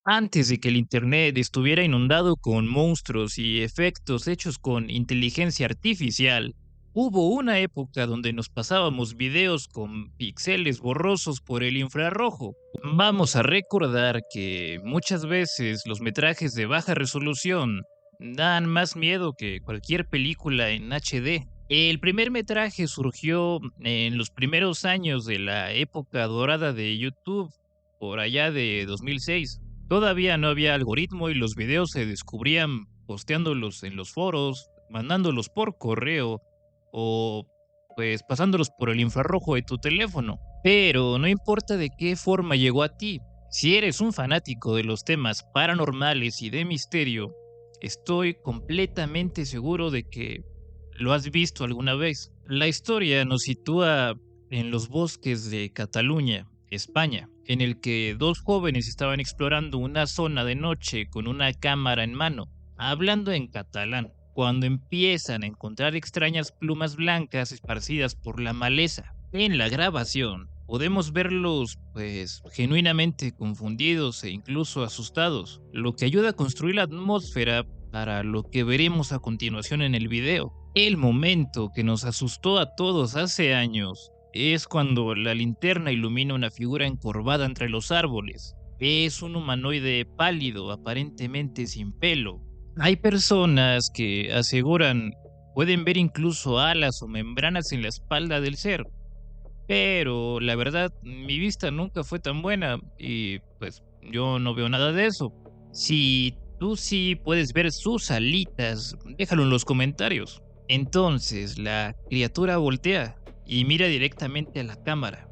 Antes de que el Internet estuviera inundado con monstruos y efectos hechos con inteligencia artificial, hubo una época donde nos pasábamos videos con píxeles borrosos por el infrarrojo. Vamos a recordar que muchas veces los metrajes de baja resolución dan más miedo que cualquier película en HD. El primer metraje surgió en los primeros años de la época dorada de YouTube, por allá de 2006. Todavía no había algoritmo y los videos se descubrían posteándolos en los foros, mandándolos por correo o pues pasándolos por el infrarrojo de tu teléfono. Pero no importa de qué forma llegó a ti, si eres un fanático de los temas paranormales y de misterio, estoy completamente seguro de que lo has visto alguna vez. La historia nos sitúa en los bosques de Cataluña, España, en el que dos jóvenes estaban explorando una zona de noche con una cámara en mano, hablando en catalán, cuando empiezan a encontrar extrañas plumas blancas esparcidas por la maleza. En la grabación podemos verlos, pues, genuinamente confundidos e incluso asustados, lo que ayuda a construir la atmósfera para lo que veremos a continuación en el video. El momento que nos asustó a todos hace años es cuando la linterna ilumina una figura encorvada entre los árboles. Es un humanoide pálido, aparentemente sin pelo. Hay personas que aseguran pueden ver incluso alas o membranas en la espalda del ser, pero la verdad mi vista nunca fue tan buena y pues yo no veo nada de eso. Si tú sí puedes ver sus alitas, déjalo en los comentarios. Entonces la criatura voltea y mira directamente a la cámara.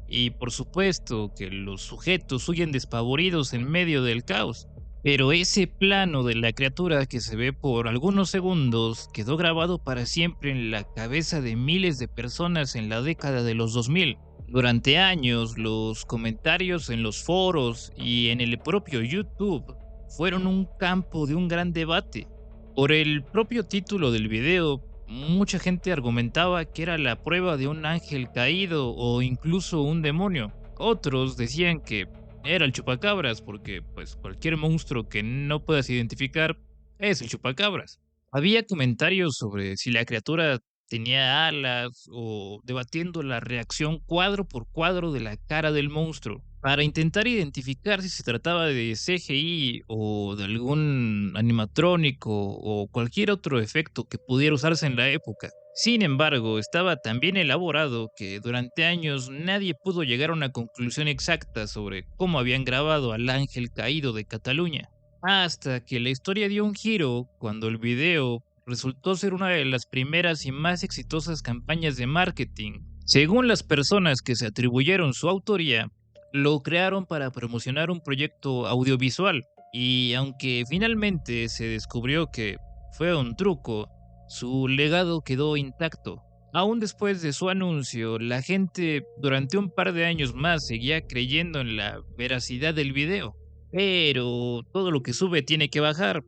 Y por supuesto que los sujetos huyen despavoridos en medio del caos. Pero ese plano de la criatura que se ve por algunos segundos quedó grabado para siempre en la cabeza de miles de personas en la década de los 2000. Durante años, los comentarios en los foros y en el propio YouTube fueron un campo de un gran debate. Por el propio título del video, mucha gente argumentaba que era la prueba de un ángel caído o incluso un demonio. Otros decían que era el chupacabras porque pues cualquier monstruo que no puedas identificar es el chupacabras. Había comentarios sobre si la criatura tenía alas o debatiendo la reacción cuadro por cuadro de la cara del monstruo para intentar identificar si se trataba de CGI o de algún animatrónico o cualquier otro efecto que pudiera usarse en la época. Sin embargo, estaba tan bien elaborado que durante años nadie pudo llegar a una conclusión exacta sobre cómo habían grabado al ángel caído de Cataluña. Hasta que la historia dio un giro cuando el video resultó ser una de las primeras y más exitosas campañas de marketing. Según las personas que se atribuyeron su autoría, lo crearon para promocionar un proyecto audiovisual, y aunque finalmente se descubrió que fue un truco, su legado quedó intacto. Aún después de su anuncio, la gente durante un par de años más seguía creyendo en la veracidad del video. Pero todo lo que sube tiene que bajar,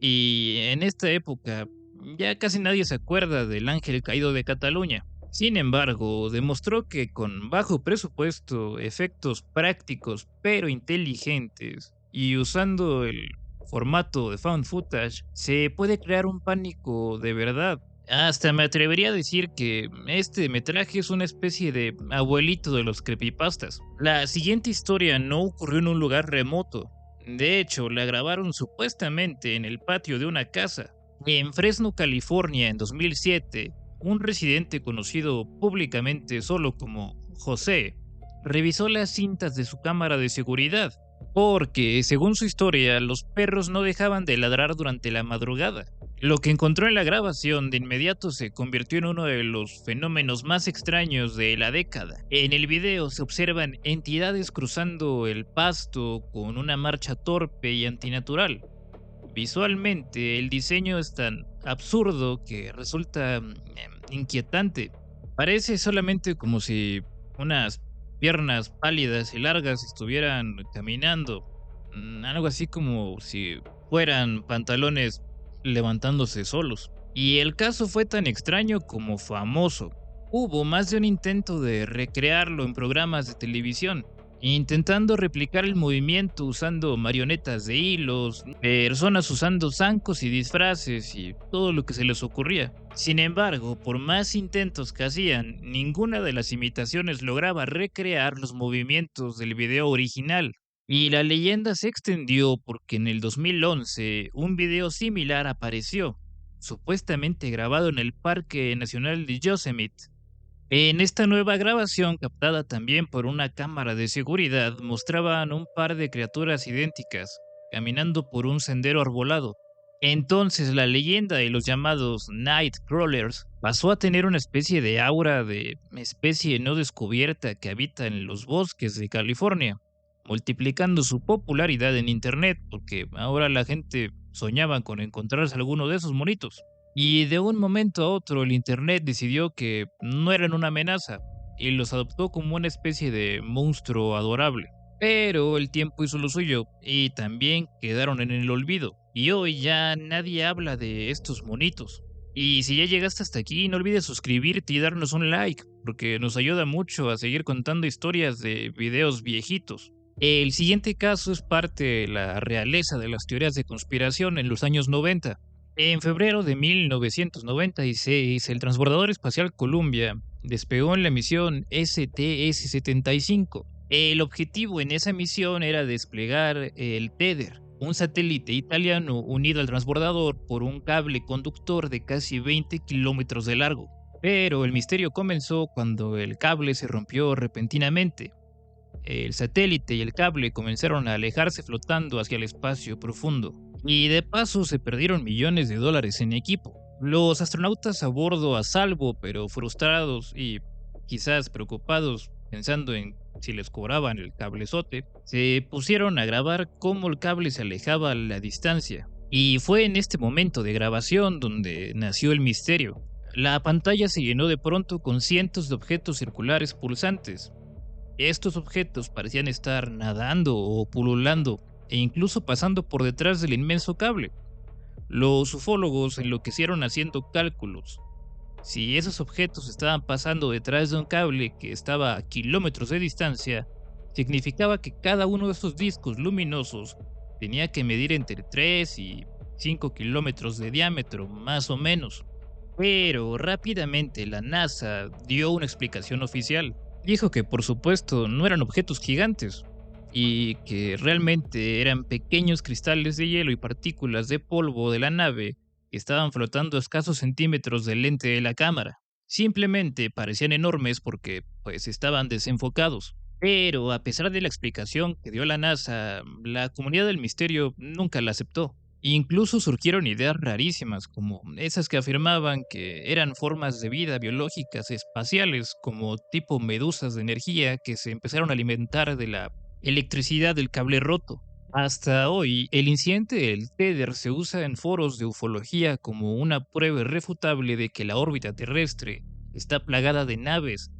y en esta época ya casi nadie se acuerda del ángel caído de Cataluña. Sin embargo, demostró que con bajo presupuesto, efectos prácticos pero inteligentes y usando el formato de found footage, se puede crear un pánico de verdad. Hasta me atrevería a decir que este metraje es una especie de abuelito de los creepypastas. La siguiente historia no ocurrió en un lugar remoto. De hecho, la grabaron supuestamente en el patio de una casa. En Fresno, California, en 2007, un residente conocido públicamente solo como José revisó las cintas de su cámara de seguridad, porque, según su historia, los perros no dejaban de ladrar durante la madrugada. Lo que encontró en la grabación de inmediato se convirtió en uno de los fenómenos más extraños de la década. En el video se observan entidades cruzando el pasto con una marcha torpe y antinatural. Visualmente, el diseño es tan absurdo que resulta inquietante. Parece solamente como si unas piernas pálidas y largas estuvieran caminando. Algo así como si fueran pantalones levantándose solos. Y el caso fue tan extraño como famoso. Hubo más de un intento de recrearlo en programas de televisión, intentando replicar el movimiento usando marionetas de hilos, personas usando zancos y disfraces y todo lo que se les ocurría. Sin embargo, por más intentos que hacían, ninguna de las imitaciones lograba recrear los movimientos del video original. Y la leyenda se extendió porque en el 2011 un video similar apareció, supuestamente grabado en el Parque Nacional de Yosemite. En esta nueva grabación, captada también por una cámara de seguridad, mostraban un par de criaturas idénticas, caminando por un sendero arbolado. Entonces la leyenda de los llamados Nightcrawlers pasó a tener una especie de aura de especie no descubierta que habita en los bosques de California, multiplicando su popularidad en Internet, porque ahora la gente soñaba con encontrarse alguno de esos monitos. Y de un momento a otro el Internet decidió que no eran una amenaza y los adoptó como una especie de monstruo adorable. Pero el tiempo hizo lo suyo y también quedaron en el olvido. Y hoy ya nadie habla de estos monitos. Y si ya llegaste hasta aquí, no olvides suscribirte y darnos un like, porque nos ayuda mucho a seguir contando historias de videos viejitos. El siguiente caso es parte de la realeza de las teorías de conspiración en los años 90. En febrero de 1996, el transbordador espacial Columbia despegó en la misión STS-75. El objetivo en esa misión era desplegar el Tether, un satélite italiano unido al transbordador por un cable conductor de casi 20 kilómetros de largo. Pero el misterio comenzó cuando el cable se rompió repentinamente. El satélite y el cable comenzaron a alejarse flotando hacia el espacio profundo. Y de paso se perdieron millones de dólares en equipo. Los astronautas a bordo a salvo, pero frustrados y quizás preocupados, pensando en si les cobraban el cablezote, se pusieron a grabar cómo el cable se alejaba a la distancia. Y fue en este momento de grabación donde nació el misterio. La pantalla se llenó de pronto con cientos de objetos circulares pulsantes. Estos objetos parecían estar nadando o pululando e incluso pasando por detrás del inmenso cable. Los ufólogos enloquecieron haciendo cálculos. Si esos objetos estaban pasando detrás de un cable que estaba a kilómetros de distancia, significaba que cada uno de estos discos luminosos tenía que medir entre 3 y 5 kilómetros de diámetro, más o menos. Pero rápidamente la NASA dio una explicación oficial. Dijo que por supuesto no eran objetos gigantes y que realmente eran pequeños cristales de hielo y partículas de polvo de la nave que estaban flotando a escasos centímetros del lente de la cámara. Simplemente parecían enormes porque pues estaban desenfocados. Pero a pesar de la explicación que dio la NASA, la comunidad del misterio nunca la aceptó. Incluso surgieron ideas rarísimas, como esas que afirmaban que eran formas de vida biológicas espaciales, como tipo medusas de energía que se empezaron a alimentar de la electricidad del cable roto. Hasta hoy, el incidente del Tether se usa en foros de ufología como una prueba irrefutable de que la órbita terrestre está plagada de naves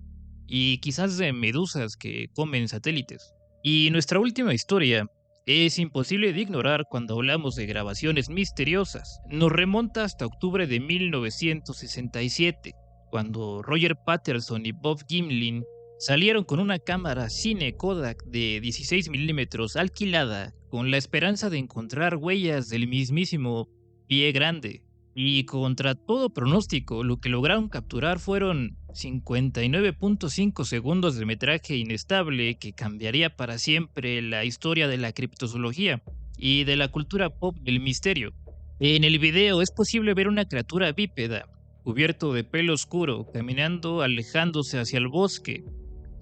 y quizás de medusas que comen satélites. Y nuestra última historia es imposible de ignorar cuando hablamos de grabaciones misteriosas. Nos remonta hasta octubre de 1967, cuando Roger Patterson y Bob Gimlin salieron con una cámara cine Kodak de 16 milímetros alquilada con la esperanza de encontrar huellas del mismísimo Pie Grande. Y contra todo pronóstico, lo que lograron capturar fueron 59.5 segundos de metraje inestable que cambiaría para siempre la historia de la criptozoología y de la cultura pop del misterio. En el video es posible ver una criatura bípeda, cubierto de pelo oscuro, caminando alejándose hacia el bosque,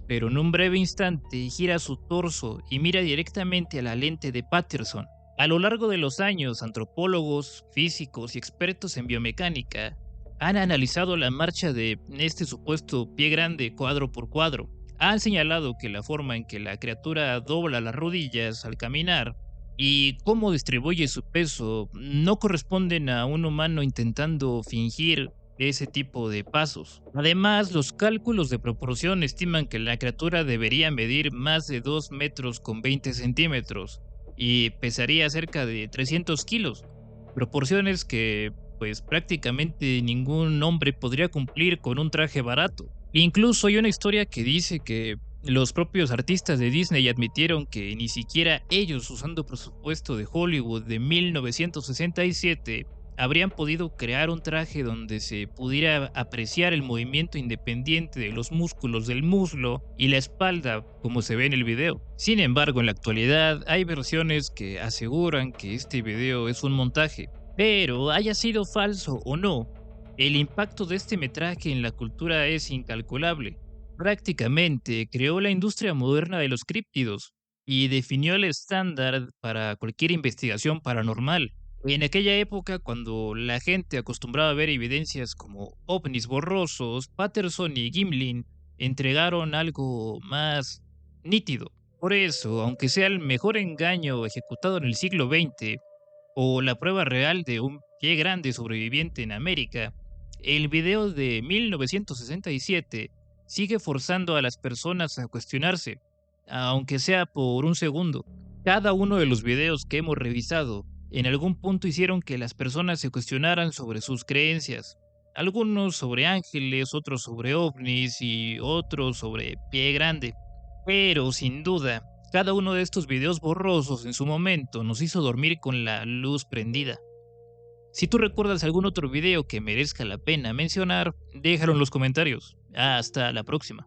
pero en un breve instante gira su torso y mira directamente a la lente de Patterson. A lo largo de los años, antropólogos, físicos y expertos en biomecánica han analizado la marcha de este supuesto pie grande cuadro por cuadro. Han señalado que la forma en que la criatura dobla las rodillas al caminar y cómo distribuye su peso no corresponden a un humano intentando fingir ese tipo de pasos. Además, los cálculos de proporción estiman que la criatura debería medir más de 2 metros con 20 centímetros y pesaría cerca de 300 kilos, proporciones que pues prácticamente ningún hombre podría cumplir con un traje barato. Incluso hay una historia que dice que Los propios artistas de Disney admitieron que ni siquiera ellos, usando presupuesto de Hollywood de 1967, habrían podido crear un traje donde se pudiera apreciar el movimiento independiente de los músculos del muslo y la espalda, como se ve en el video. Sin embargo, en la actualidad hay versiones que aseguran que este video es un montaje. Pero, haya sido falso o no, el impacto de este metraje en la cultura es incalculable. Prácticamente creó la industria moderna de los críptidos y definió el estándar para cualquier investigación paranormal. En aquella época, cuando la gente acostumbraba a ver evidencias como ovnis borrosos, Patterson y Gimlin entregaron algo más nítido. Por eso, aunque sea el mejor engaño ejecutado en el siglo XX o la prueba real de un pie grande sobreviviente en América, el video de 1967 sigue forzando a las personas a cuestionarse, aunque sea por un segundo. Cada uno de los videos que hemos revisado en algún punto hicieron que las personas se cuestionaran sobre sus creencias. Algunos sobre ángeles, otros sobre ovnis y otros sobre pie grande. Pero sin duda, cada uno de estos videos borrosos en su momento nos hizo dormir con la luz prendida. Si tú recuerdas algún otro video que merezca la pena mencionar, déjalo en los comentarios. Hasta la próxima.